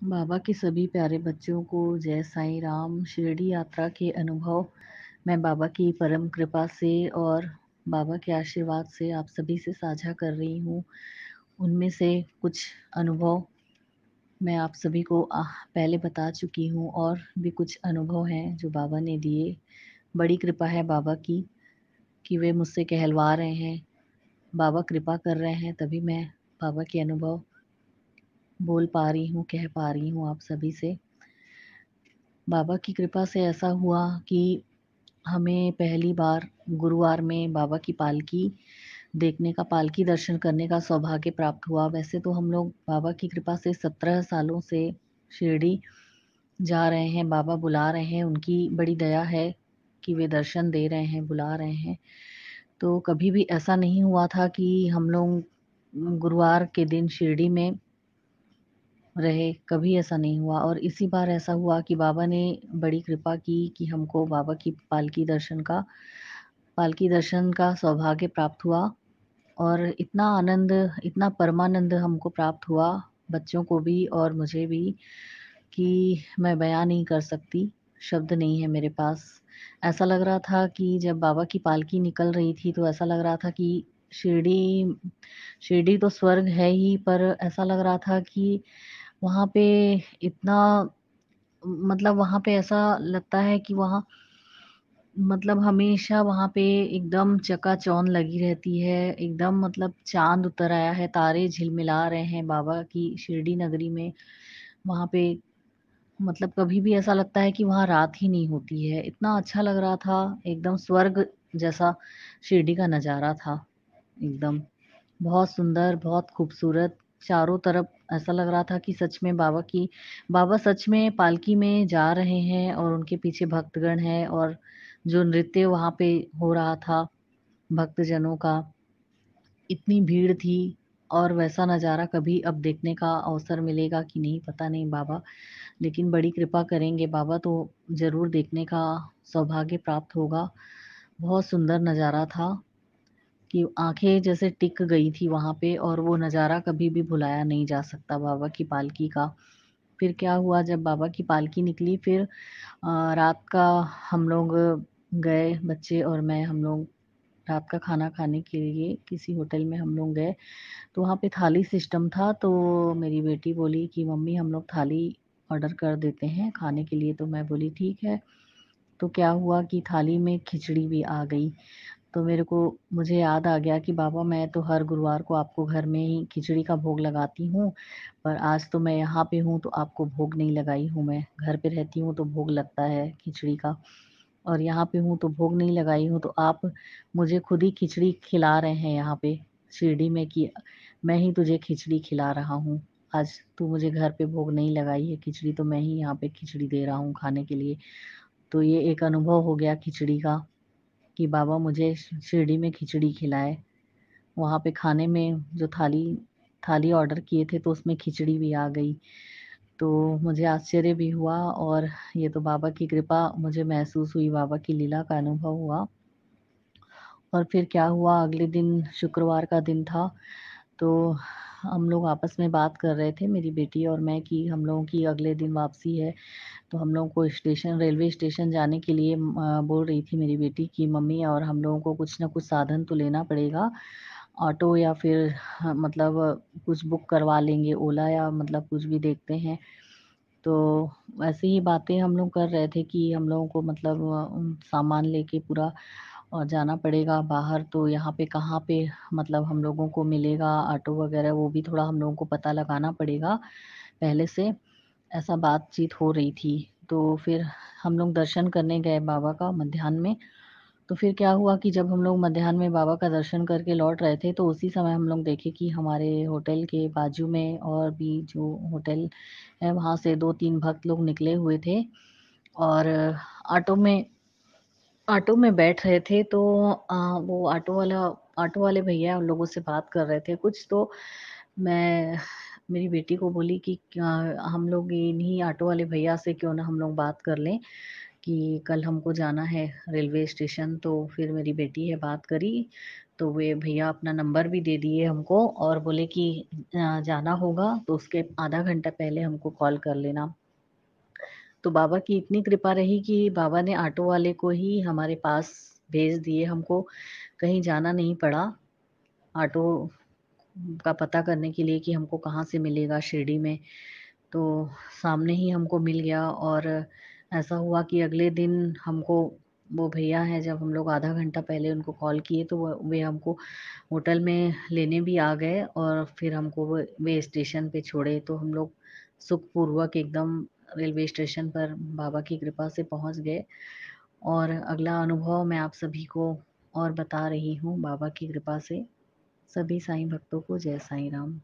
बाबा के सभी प्यारे बच्चों को जय साईं राम। शिरडी यात्रा के अनुभव मैं बाबा की परम कृपा से और बाबा के आशीर्वाद से आप सभी से साझा कर रही हूँ। उनमें से कुछ अनुभव मैं आप सभी को पहले बता चुकी हूँ और भी कुछ अनुभव हैं जो बाबा ने दिए। बड़ी कृपा है बाबा की कि वे मुझसे कहलवा रहे हैं। बाबा कृपा कर रहे हैं तभी मैं बाबा के अनुभव बोल पा रही हूँ, कह पा रही हूँ आप सभी से। बाबा की कृपा से ऐसा हुआ कि हमें पहली बार गुरुवार में बाबा की पालकी देखने का, पालकी दर्शन करने का सौभाग्य प्राप्त हुआ। वैसे तो हम लोग बाबा की कृपा से 17 सालों से शिरडी जा रहे हैं, बाबा बुला रहे हैं, उनकी बड़ी दया है कि वे दर्शन दे रहे हैं, बुला रहे हैं। तो कभी भी ऐसा नहीं हुआ था कि हम लोग गुरुवार के दिन शिरडी में रहे, कभी ऐसा नहीं हुआ। और इसी बार ऐसा हुआ कि बाबा ने बड़ी कृपा की कि हमको बाबा की पालकी दर्शन का सौभाग्य प्राप्त हुआ। और इतना आनंद, इतना परमानंद हमको प्राप्त हुआ, बच्चों को भी और मुझे भी, कि मैं बयां नहीं कर सकती, शब्द नहीं है मेरे पास। ऐसा लग रहा था कि जब बाबा की पालकी निकल रही थी तो ऐसा लग रहा था कि शिरडी शिरडी तो स्वर्ग है ही, पर ऐसा लग रहा था कि वहाँ पे इतना, मतलब वहाँ पे ऐसा लगता है कि वहाँ, मतलब हमेशा वहाँ पे एकदम चकाचौंध लगी रहती है, एकदम मतलब चाँद उतर आया है, तारे झिलमिला रहे हैं बाबा की शिरडी नगरी में। वहाँ पे मतलब कभी भी ऐसा लगता है कि वहाँ रात ही नहीं होती है। इतना अच्छा लग रहा था, एकदम स्वर्ग जैसा शिरडी का नज़ारा था एकदम। बहुत सुंदर, बहुत खूबसूरत, चारों तरफ ऐसा लग रहा था कि सच में बाबा सच में पालकी में जा रहे हैं और उनके पीछे भक्तगण हैं। और जो नृत्य वहाँ पे हो रहा था भक्तजनों का, इतनी भीड़ थी। और वैसा नज़ारा कभी अब देखने का अवसर मिलेगा कि नहीं पता नहीं बाबा, लेकिन बड़ी कृपा करेंगे बाबा तो ज़रूर देखने का सौभाग्य प्राप्त होगा। बहुत सुंदर नज़ारा था कि आँखें जैसे टिक गई थी वहाँ पे, और वो नज़ारा कभी भी भुलाया नहीं जा सकता बाबा की पालकी का। फिर क्या हुआ, जब बाबा की पालकी निकली फिर रात का हम लोग गए, बच्चे और मैं, हम लोग रात का खाना खाने के लिए किसी होटल में हम लोग गए। तो वहाँ पे थाली सिस्टम था, तो मेरी बेटी बोली कि मम्मी हम लोग थाली ऑर्डर कर देते हैं खाने के लिए। तो मैं बोली ठीक है। तो क्या हुआ कि थाली में खिचड़ी भी आ गई। तो मुझे याद आ गया कि बाबा मैं तो हर गुरुवार को आपको घर में ही खिचड़ी का भोग लगाती हूँ, पर आज तो मैं यहाँ पे हूँ तो आपको भोग नहीं लगाई हूँ। मैं घर पे रहती हूँ तो भोग लगता है खिचड़ी का, और यहाँ पे हूँ तो भोग नहीं लगाई हूँ। तो आप मुझे खुद ही खिचड़ी खिला रहे हैं यहाँ पे शिरडी में, कि मैं ही तुझे खिचड़ी खिला रहा हूँ। आज तू मुझे घर पे भोग नहीं लगाई है खिचड़ी, तो मैं ही यहाँ पे खिचड़ी दे रहा हूँ खाने के लिए। तो ये एक अनुभव हो गया खिचड़ी का, कि बाबा मुझे शिरडी में खिचड़ी खिलाए। वहाँ पे खाने में जो थाली थाली ऑर्डर किए थे तो उसमें खिचड़ी भी आ गई। तो मुझे आश्चर्य भी हुआ, और ये तो बाबा की कृपा मुझे महसूस हुई, बाबा की लीला का अनुभव हुआ। और फिर क्या हुआ, अगले दिन शुक्रवार का दिन था। तो हम लोग आपस में बात कर रहे थे मेरी बेटी और मैं कि हम लोगों की अगले दिन वापसी है। तो हम लोगों को रेलवे स्टेशन जाने के लिए बोल रही थी मेरी बेटी कि मम्मी, और हम लोगों को कुछ ना कुछ साधन तो लेना पड़ेगा, ऑटो या फिर मतलब कुछ बुक करवा लेंगे, ओला या मतलब कुछ भी देखते हैं। तो ऐसे ही बातें हम लोग कर रहे थे कि हम लोगों को मतलब सामान लेके पूरा जाना पड़ेगा बाहर। तो यहाँ पे कहाँ पे मतलब हम लोगों को मिलेगा ऑटो वगैरह, वो भी थोड़ा हम लोगों को पता लगाना पड़ेगा पहले से। ऐसा बातचीत हो रही थी। तो फिर हम लोग दर्शन करने गए बाबा का मध्याह्न में। तो फिर क्या हुआ कि जब हम लोग मध्याह्न में बाबा का दर्शन करके लौट रहे थे तो उसी समय हम लोग देखे कि हमारे होटल के बाजू में और भी जो होटल है वहाँ से 2-3 भक्त लोग निकले हुए थे, और ऑटो में ऑटो में बैठ रहे थे। तो वो ऑटो वाले भैया उन लोगों से बात कर रहे थे कुछ। तो मैं मेरी बेटी को बोली कि क्या हम लोग इन्हीं ऑटो वाले भैया से क्यों ना हम लोग बात कर लें कि कल हमको जाना है रेलवे स्टेशन। तो फिर मेरी बेटी है बात करी। तो वे भैया अपना नंबर भी दे दिए हमको और बोले कि जाना होगा तो उसके आधा घंटा पहले हमको कॉल कर लेना। तो बाबा की इतनी कृपा रही कि बाबा ने ऑटो वाले को ही हमारे पास भेज दिए, हमको कहीं जाना नहीं पड़ा ऑटो का पता करने के लिए कि हमको कहाँ से मिलेगा शिरडी में। तो सामने ही हमको मिल गया और ऐसा हुआ कि अगले दिन हमको वो भैया हैं, जब हम लोग आधा घंटा पहले उनको कॉल किए तो वे हमको होटल में लेने भी आ गए और फिर हमको वे स्टेशन पे छोड़े। तो हम लोग सुखपूर्वक एकदम रेलवे स्टेशन पर बाबा की कृपा से पहुंच गए। और अगला अनुभव मैं आप सभी को और बता रही हूँ बाबा की कृपा से। सभी साईं भक्तों को जय साईं राम।